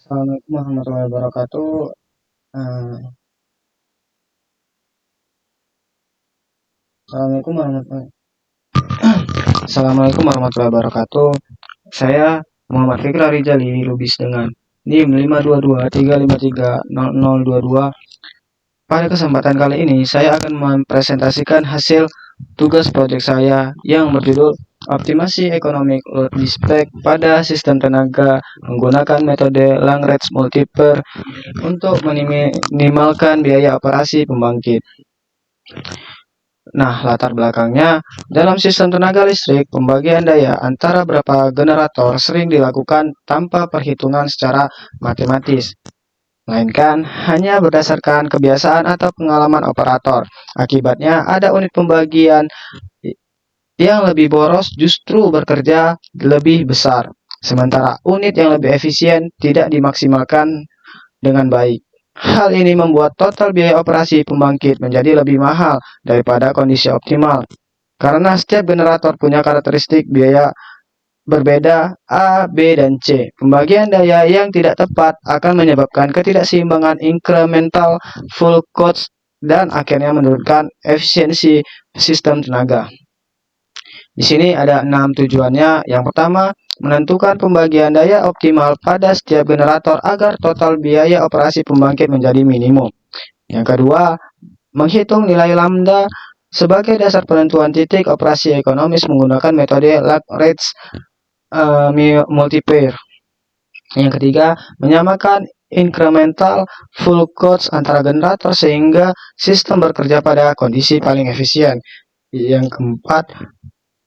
Assalamualaikum warahmatullahi wabarakatuh. Eh, Assalamualaikum warahmatullahi Assalamualaikum warahmatullahi wabarakatuh. Saya Muhammad Fikra Rijali Lubis dengan NIM 52235300022. Pada kesempatan kali ini saya akan mempresentasikan hasil tugas proyek saya yang berjudul Optimasi Ekonomi Logistik pada Sistem Tenaga menggunakan metode Langrenz Multiplier untuk meminimalkan biaya operasi pembangkit. Nah, latar belakangnya, dalam sistem tenaga listrik, pembagian daya antara beberapa generator sering dilakukan tanpa perhitungan secara matematis, melainkan hanya berdasarkan kebiasaan atau pengalaman operator. Akibatnya, ada unit pembagian yang lebih boros justru bekerja lebih besar, sementara unit yang lebih efisien tidak dimaksimalkan dengan baik. Hal ini membuat total biaya operasi pembangkit menjadi lebih mahal daripada kondisi optimal. Karena setiap generator punya karakteristik biaya berbeda A, B, dan C. Pembagian daya yang tidak tepat akan menyebabkan ketidakseimbangan incremental full cost dan akhirnya menurunkan efisiensi sistem tenaga. Di sini ada 6 tujuannya. Yang pertama, menentukan pembagian daya optimal pada setiap generator agar total biaya operasi pembangkit menjadi minimum. Yang kedua, menghitung nilai lambda sebagai dasar penentuan titik operasi ekonomis menggunakan metode Langrenz Multiplier. Yang ketiga, menyamakan incremental full cost antara generator sehingga sistem bekerja pada kondisi paling efisien. Yang keempat,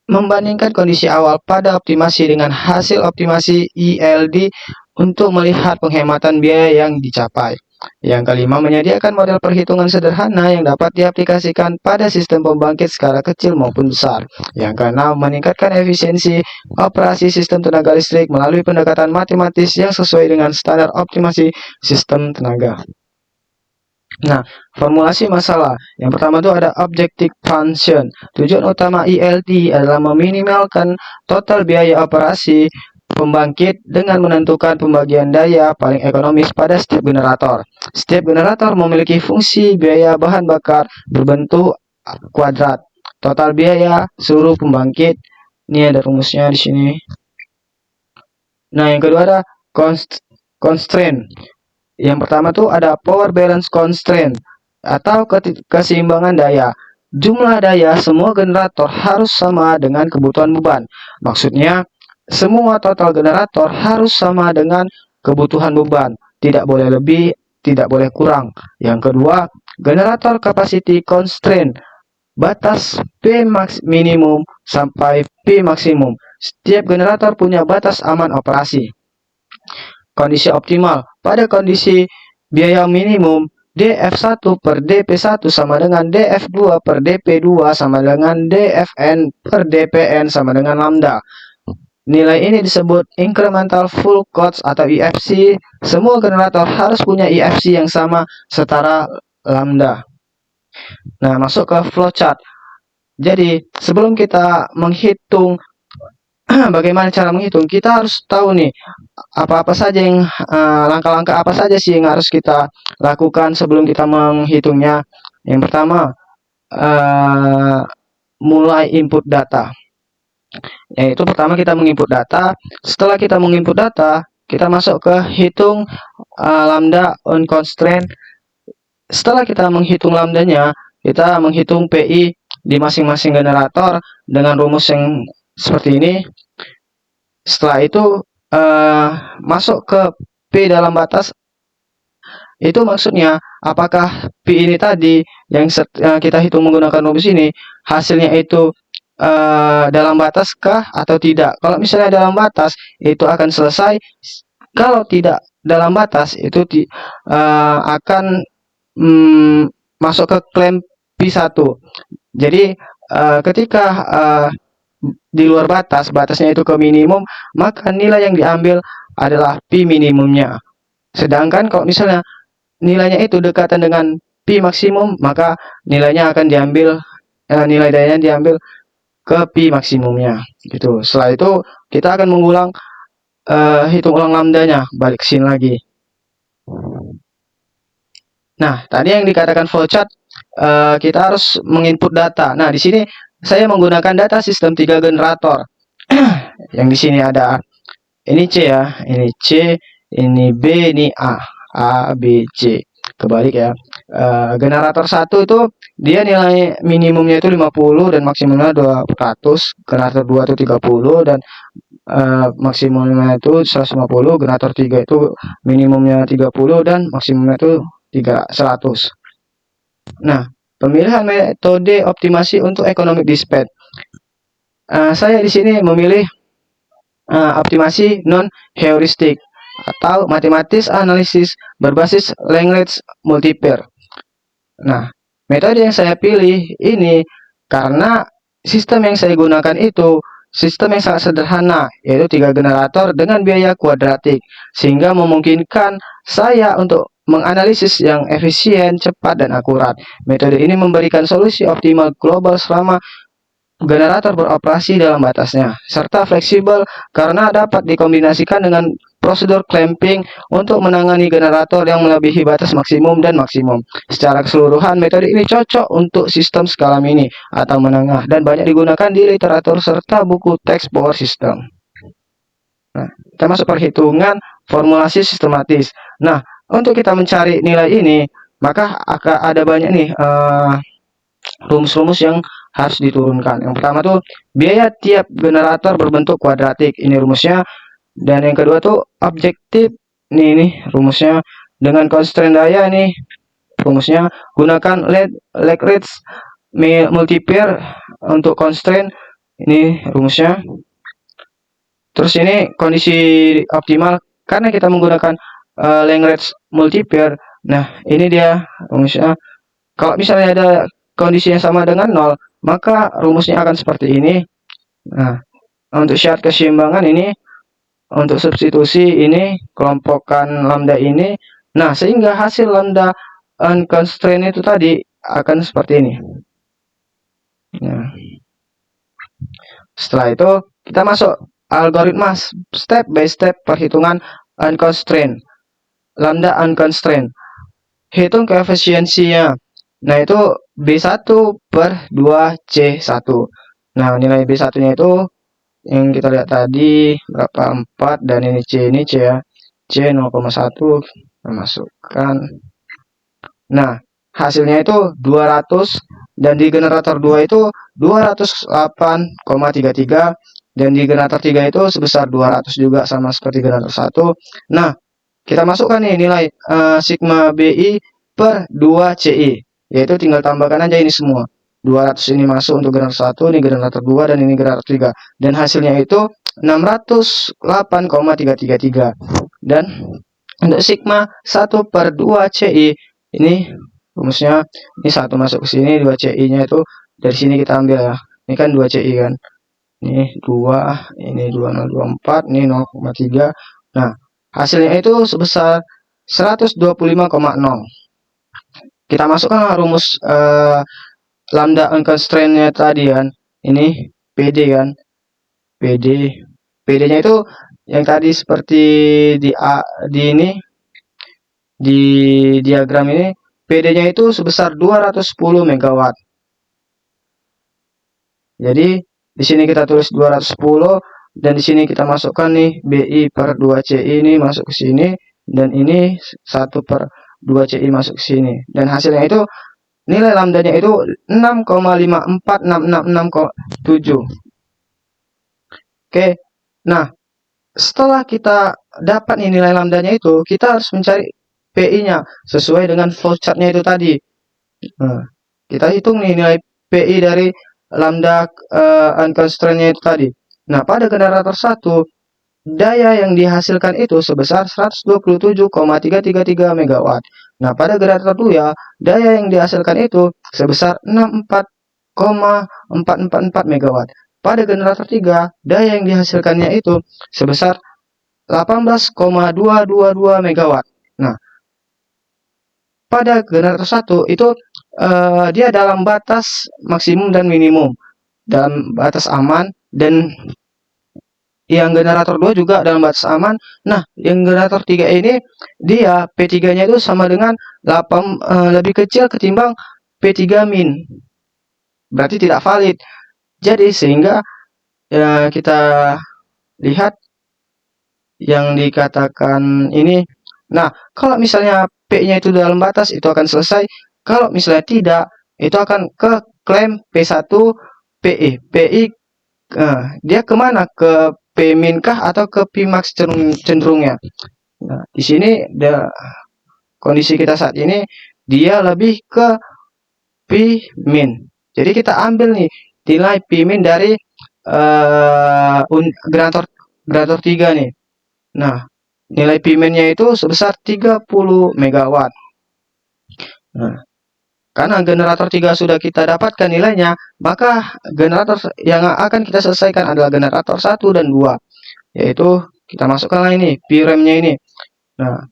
membandingkan kondisi awal pada optimasi dengan hasil optimasi ILD untuk melihat penghematan biaya yang dicapai. Yang kelima, menyediakan model perhitungan sederhana yang dapat diaplikasikan pada sistem pembangkit skala kecil maupun besar. Yang keenam, meningkatkan efisiensi operasi sistem tenaga listrik melalui pendekatan matematis yang sesuai dengan standar optimasi sistem tenaga. Nah, formulasi masalah. Yang pertama itu ada objective function. Tujuan utama ILD adalah meminimalkan total biaya operasi pembangkit dengan menentukan pembagian daya paling ekonomis pada setiap generator. Setiap generator memiliki fungsi biaya bahan bakar berbentuk kuadrat. Total biaya seluruh pembangkit. Ini ada rumusnya di sini. Nah, yang kedua ada constraint. Yang pertama tuh ada power balance constraint atau keseimbangan daya. Jumlah daya semua generator harus sama dengan kebutuhan beban. Maksudnya, semua total generator harus sama dengan kebutuhan beban. Tidak boleh lebih, tidak boleh kurang. Yang kedua, generator capacity constraint. Batas P minimum sampai P maksimum. Setiap generator punya batas aman operasi. Kondisi optimal. Pada kondisi biaya minimum, dF1 per dP1 sama dengan dF2 per dP2 sama dengan dFn per dPn sama dengan lambda. Nilai ini disebut incremental full cost atau IFC. Semua generator harus punya IFC yang sama setara lambda. Nah, masuk ke flowchart. Jadi, sebelum kita menghitung bagaimana cara menghitung, kita harus tahu nih apa-apa saja yang langkah-langkah apa saja sih yang harus kita lakukan sebelum kita menghitungnya. Yang pertama, mulai input data. Yaitu pertama kita menginput data. Setelah kita menginput data, kita masuk ke hitung lambda on constraint. Setelah kita menghitung lambdanya, kita menghitung PI di masing-masing generator dengan rumus yang seperti ini. Setelah itu masuk ke P dalam batas. Itu maksudnya apakah P ini tadi yang kita hitung menggunakan rumus ini hasilnya itu dalam batas kah atau tidak. Kalau misalnya dalam batas itu akan selesai. Kalau tidak dalam batas itu akan masuk ke klaim P1. Jadi ketika di luar batasnya itu ke minimum, maka nilai yang diambil adalah P minimumnya. Sedangkan kalau misalnya nilainya itu dekatan dengan P maksimum, maka nilainya akan diambil, nilai dayanya diambil ke P maksimumnya. Gitu. Setelah itu kita akan mengulang hitung ulang lambdanya, balik sini lagi. Nah, tadi yang dikatakan flowchart, kita harus menginput data. Nah, di sini saya menggunakan data sistem 3 generator. Yang di sini ada ini C ya, ini C, ini B, ini A. A, B, C. Kebalik ya. Generator 1 itu dia nilai minimumnya itu 50 dan maksimumnya 200. Generator 2 itu 30 dan maksimumnya itu 150. Generator 3 itu minimumnya 30 dan maksimumnya itu 100. Nah, pemilihan metode optimasi untuk economic dispatch. Saya di sini memilih optimasi non-heuristik atau matematis analisis berbasis language multiplier. Nah, metode yang saya pilih ini karena sistem yang saya gunakan itu sistem yang sangat sederhana, yaitu 3 generator dengan biaya kuadratik, sehingga memungkinkan saya untuk menganalisis yang efisien, cepat, dan akurat. Metode ini memberikan solusi optimal global selama generator beroperasi dalam batasnya, serta fleksibel karena dapat dikombinasikan dengan prosedur clamping untuk menangani generator yang melebihi batas maksimum dan maksimum. Secara keseluruhan, metode ini cocok untuk sistem skala mini atau menengah dan banyak digunakan di literatur serta buku teks power system. Nah, kita masuk perhitungan formulasi sistematis. Nah, untuk kita mencari nilai ini, maka akan ada banyak nih rumus-rumus yang harus diturunkan. Yang pertama tuh biaya tiap generator berbentuk kuadratik. Ini rumusnya. Dan yang kedua tuh objektif. Nih rumusnya. Dengan constraint daya nih rumusnya. Gunakan Lagrange multiplier untuk constraint. Ini rumusnya. Terus ini kondisi optimal karena kita menggunakan Lagrange multiplier. Nah, ini dia rumusnya. Kalau misalnya ada kondisi yang sama dengan 0, maka rumusnya akan seperti ini. Nah, untuk syarat keseimbangan ini, untuk substitusi ini, kelompokkan lambda ini. Nah, sehingga hasil lambda unconstrained itu tadi akan seperti ini. Nah, setelah itu, kita masuk algoritma step by step perhitungan unconstrained. Lambda unconstrained. Hitung koefisiensinya. Nah, itu B1 per 2C1. Nah, nilai B1-nya itu yang kita lihat tadi berapa? 4 dan ini C ya. C 0,1 kita masukkan. Nah, hasilnya itu 200 dan di generator 2 itu 208,33 dan di generator 3 itu sebesar 200 juga sama seperti generator 1. Nah, kita masukkan nih nilai sigma BI per 2CI. Yaitu tinggal tambahkan aja ini semua. 200 ini masuk untuk generator 1, ini generator 2, dan ini generator 3. Dan hasilnya itu 608,333. Dan untuk sigma 1 per 2 CI, ini rumusnya, ini 1 masuk ke sini, 2 CI-nya itu dari sini kita ambil ya. Ini kan 2 CI kan. Ini 2, ini 2024, ini 0,3. Nah, hasilnya itu sebesar 125,0. Kita masukkan rumus lambda unconstrained-nya tadi kan. Ini PD kan. PD-nya itu yang tadi seperti di ini di diagram ini, PD-nya itu sebesar 210 megawatt. Jadi di sini kita tulis 210 dan di sini kita masukkan nih BI per 2CI ini masuk ke sini dan ini 1 per 2CI masuk ke sini. Dan hasilnya itu nilai lambdanya itu 6,54666,7. Oke. Nah, setelah kita dapat nih nilai lambdanya itu, kita harus mencari PI-nya sesuai dengan flowchart-nya itu tadi. Nah, kita hitung nih nilai PI dari lambda unconstrained-nya itu tadi. Nah, pada generator 1, daya yang dihasilkan itu sebesar 127,333 megawatt. Nah, pada generator 2, daya yang dihasilkan itu sebesar 64,444 megawatt. Pada generator 3, daya yang dihasilkannya itu sebesar 18,222 megawatt. Nah, pada generator 1 itu dia dalam batas maksimum dan minimum, dalam batas aman, dan yang generator 2 juga dalam batas aman. Nah, yang generator 3 ini dia P3-nya itu sama dengan 8 lebih kecil ketimbang P3 min. Berarti tidak valid. Jadi sehingga kita lihat yang dikatakan ini. Nah, kalau misalnya P-nya itu dalam batas itu akan selesai. Kalau misalnya tidak, itu akan ke klaim P1 PI. PI dia kemana? Ke P min kah atau ke P max cenderungnya? Nah, di sini kondisi kita saat ini dia lebih ke P min. Jadi kita ambil nih nilai P min dari generator 3 nih. Nah, nilai P min-nya itu sebesar 30 megawatt. Nah, karena generator 3 sudah kita dapatkan nilainya, maka generator yang akan kita selesaikan adalah generator 1 dan 2. Yaitu kita masukkan ini PRAM-nya ini. Nah,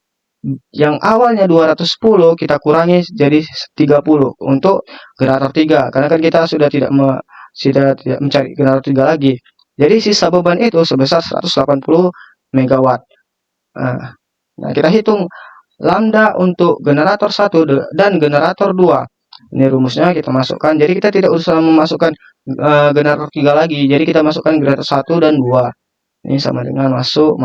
yang awalnya 210 kita kurangi jadi 30 untuk generator 3 karena kan kita sudah tidak mencari generator 3 lagi. Jadi sisa beban itu sebesar 180 megawatt. Nah, kita hitung lambda untuk generator 1 dan generator 2. Ini rumusnya kita masukkan. Jadi kita tidak usah memasukkan generator 3 lagi. Jadi kita masukkan generator 1 dan 2. Ini sama dengan masuk.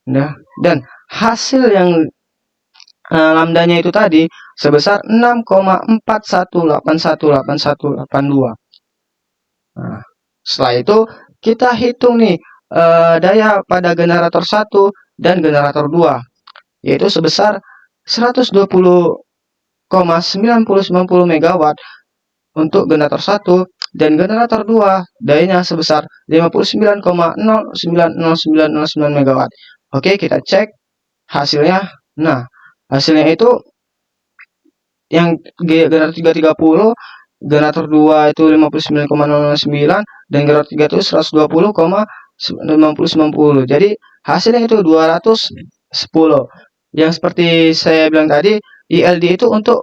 Nah, dan hasil yang lambdanya itu tadi sebesar 6,41818182. Nah, setelah itu kita hitung nih daya pada generator 1 dan generator 2 yaitu sebesar 120,9090 megawatt untuk generator 1 dan generator 2 dayanya sebesar 59,090909 megawatt. Oke, kita cek hasilnya. Nah, hasilnya itu yang generator 3 30, generator 2 itu 59,009 dan generator 3 itu 120,9090. Jadi hasilnya itu 210. Yang seperti saya bilang tadi, ILD itu untuk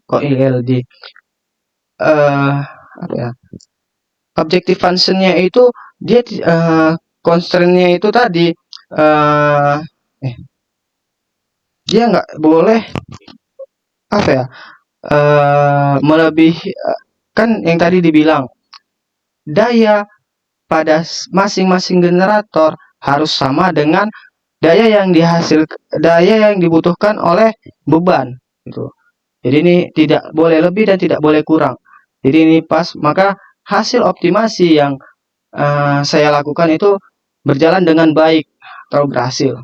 kok ILD apa ya? Objective function-nya itu dia constraint-nya itu tadi dia nggak boleh apa ya melebihi kan yang tadi dibilang daya pada masing-masing generator harus sama dengan daya yang dibutuhkan oleh beban gitu. Jadi ini tidak boleh lebih dan tidak boleh kurang. Jadi ini pas, maka hasil optimasi yang saya lakukan itu berjalan dengan baik atau berhasil.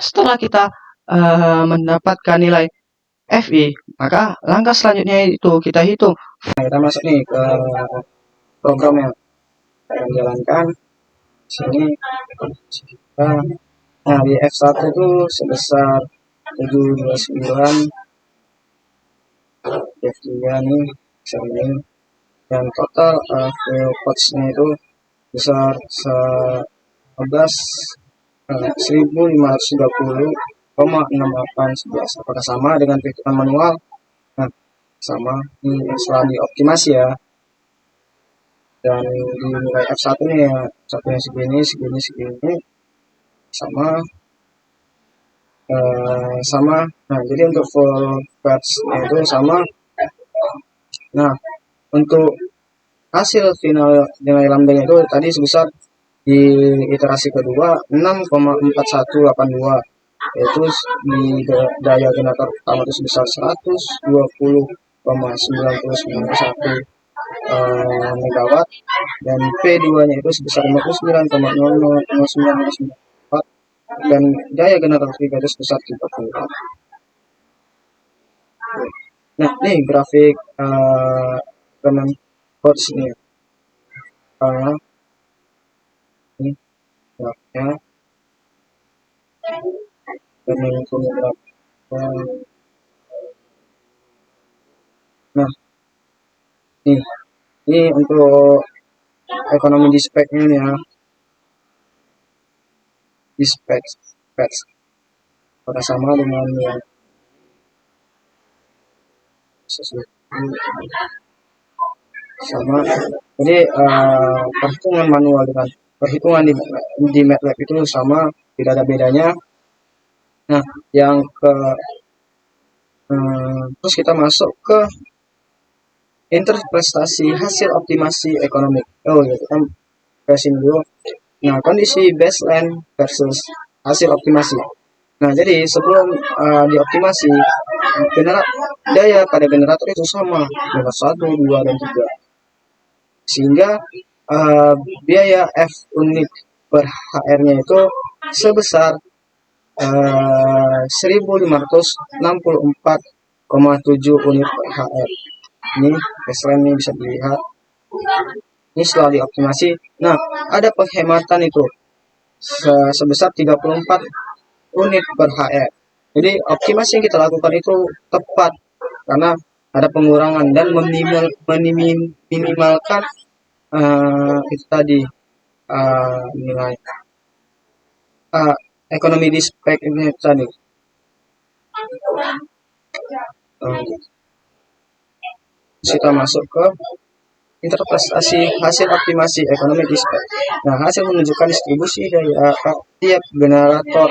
Setelah kita mendapatkan nilai FI, maka langkah selanjutnya itu kita hitung. Nah, kita masuk nih ke programnya. Kita jalankan sini. Nah, di F1 itu sebesar 729, F3 nih ini, dan total voltage-nya itu besar 1530,6811. Apakah sama dengan perhitungan manual? Nah, sama. Ini setelah dioptimasi ya. Dan di nilai F1 nih ya, satunya segini sama. Nah, jadi untuk voltage itu sama. Nah, untuk hasil final nilai lambdanya itu tadi sebesar di iterasi kedua 6,4182, yaitu di daya generator pertama itu sebesar 120,9091 megawatt dan P2 nya itu sebesar 59,000994 dan daya generator 3 itu sebesar 30 watt. Nah, ini grafik voltage ini ini grafnya nah ini untuk ekonomi di speknya nih ya, di spek pada sama dengan yang sama. Jadi perhitungan manual dengan perhitungan di MATLAB itu sama, tidak ada bedanya. Nah, yang ke terus kita masuk ke interpretasi hasil optimasi ekonomi. Oh ya, kita kasih dulu. Nah, kondisi baseline versus hasil optimasi. Nah, jadi sebelum dioptimasi, daya pada generator itu sama, generator 1, 2, dan 3. Sehingga biaya F unit per HR-nya itu sebesar 1564,7 unit per HR. Ini baseline ini bisa dilihat. Ini setelah dioptimasi. Nah, ada penghematan itu sebesar 34 unit per HR. Jadi optimasi yang kita lakukan itu tepat karena ada pengurangan dan minimalkan itu tadi nilai ekonomi di spek ini tadi. Kita masuk ke interpretasi hasil optimasi ekonomi di spek. Nah, hasil menunjukkan distribusi daya tiap generator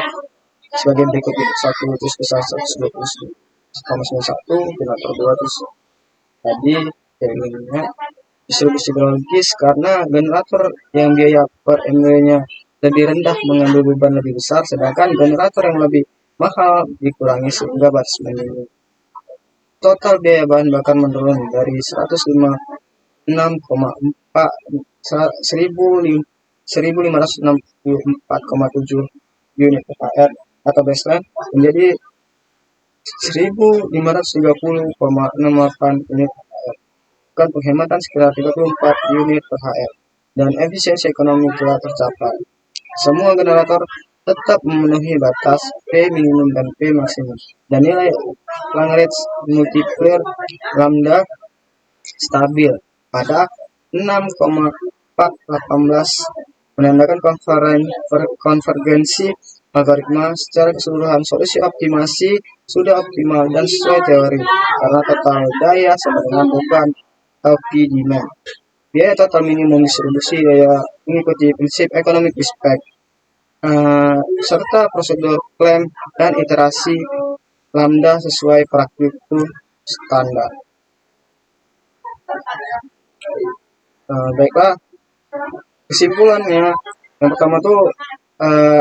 sebagai berikut: 1 terus besar 120,91, generator 2 terus tadi ininya distribusi biologis karena generator yang biaya per MW-nya lebih rendah mengambil beban lebih besar, sedangkan generator yang lebih mahal dikurangi sehingga batas minimum. Total biaya bahan bakar menurun dari 156,4,7 unit per HR atau baseline menjadi 1530,68 unit per HR. Kan penghematan sekitar 34 unit per HR dan efisiensi ekonomi telah tercapai. Semua generator tetap memenuhi batas P minimum dan P maksimum, dan nilai Lagrange multiplier lambda stabil pada 6,418, menandakan konvergensi algoritma secara keseluruhan. Solusi optimasi sudah optimal dan sesuai teori karena total daya sama dengan beban LP demand. Biaya total minimum distribusi daya mengikuti prinsip economic respect serta prosedur klaim dan iterasi lambda sesuai praktikum standar. Baiklah, kesimpulannya yang pertama tuh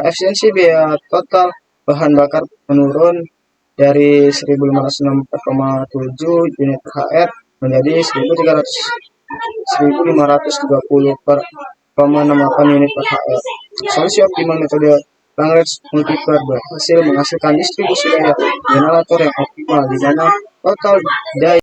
efisiensi biaya total bahan bakar menurun dari 1564,7 unit per HR menjadi 1530 per 0,68 unit per HR. Solusi optimal metode Lagrange multiplier berhasil menghasilkan distribusi daya generator yang optimal di mana total daya